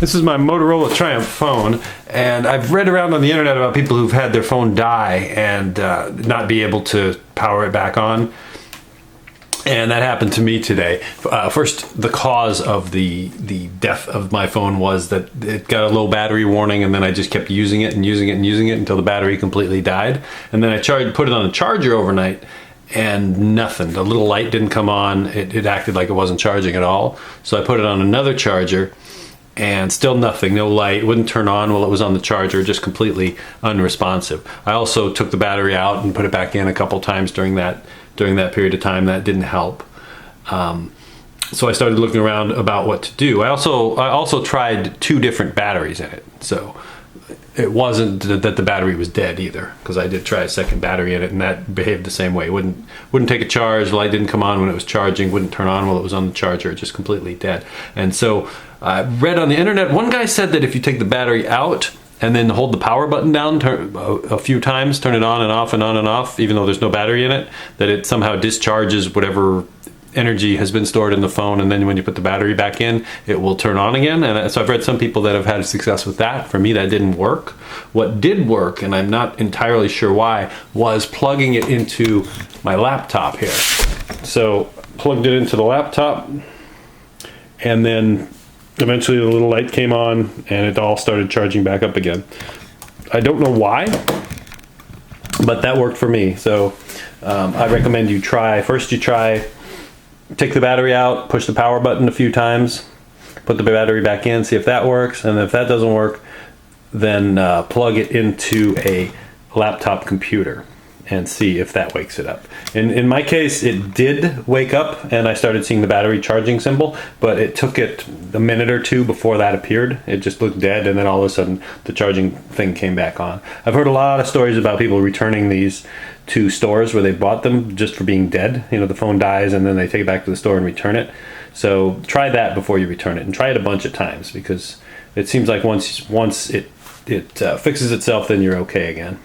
This is my Motorola Triumph phone, and I've read around on the internet about people who've had their phone die and not be able to power it back on. And that happened to me today. First, the cause of the death of my phone was that it got a low battery warning, and then I just kept using it and using it and using it until the battery completely died. And then I put it on a charger overnight, and nothing. The little light didn't come on. It acted like it wasn't charging at all. So I put it on another charger, and still nothing, no light. It wouldn't turn on while it was on the charger, just completely unresponsive. I also took the battery out and put it back in a couple times during that period of time. That didn't help. So I started looking around about what to do. I also tried 2 different batteries in it. So it wasn't that the battery was dead either, because I did try a second battery in it, and that behaved the same way. It wouldn't take a charge. The light didn't come on when it was charging, wouldn't turn on while it was on the charger, just completely dead. And so I read on the internet, one guy said that if you take the battery out and then hold the power button down a few times, turn it on and off and on and off, even though there's no battery in it, that it somehow discharges whatever energy has been stored in the phone, and then when you put the battery back in, it will turn on again. And so I've read some people that have had success with that. For me, that didn't work. What did work, and I'm not entirely sure why, was plugging it into my laptop here. So plugged it into the laptop, and then eventually the little light came on and it all started charging back up again. I don't know why, but that worked for me. So I recommend you try. First you try, take the battery out, push the power button a few times, put the battery back in, see if that works. And if that doesn't work, then plug it into a laptop computer and see if that wakes it up. In my case, it did wake up, and I started seeing the battery charging symbol, but it took it a minute or 2 before that appeared. It just looked dead, and then all of a sudden the charging thing came back on. I've heard a lot of stories about people returning these to stores where they bought them just for being dead. You know, the phone dies and then they take it back to the store and return it. So try that before you return it, and try it a bunch of times, because it seems like once it fixes itself, then you're okay again.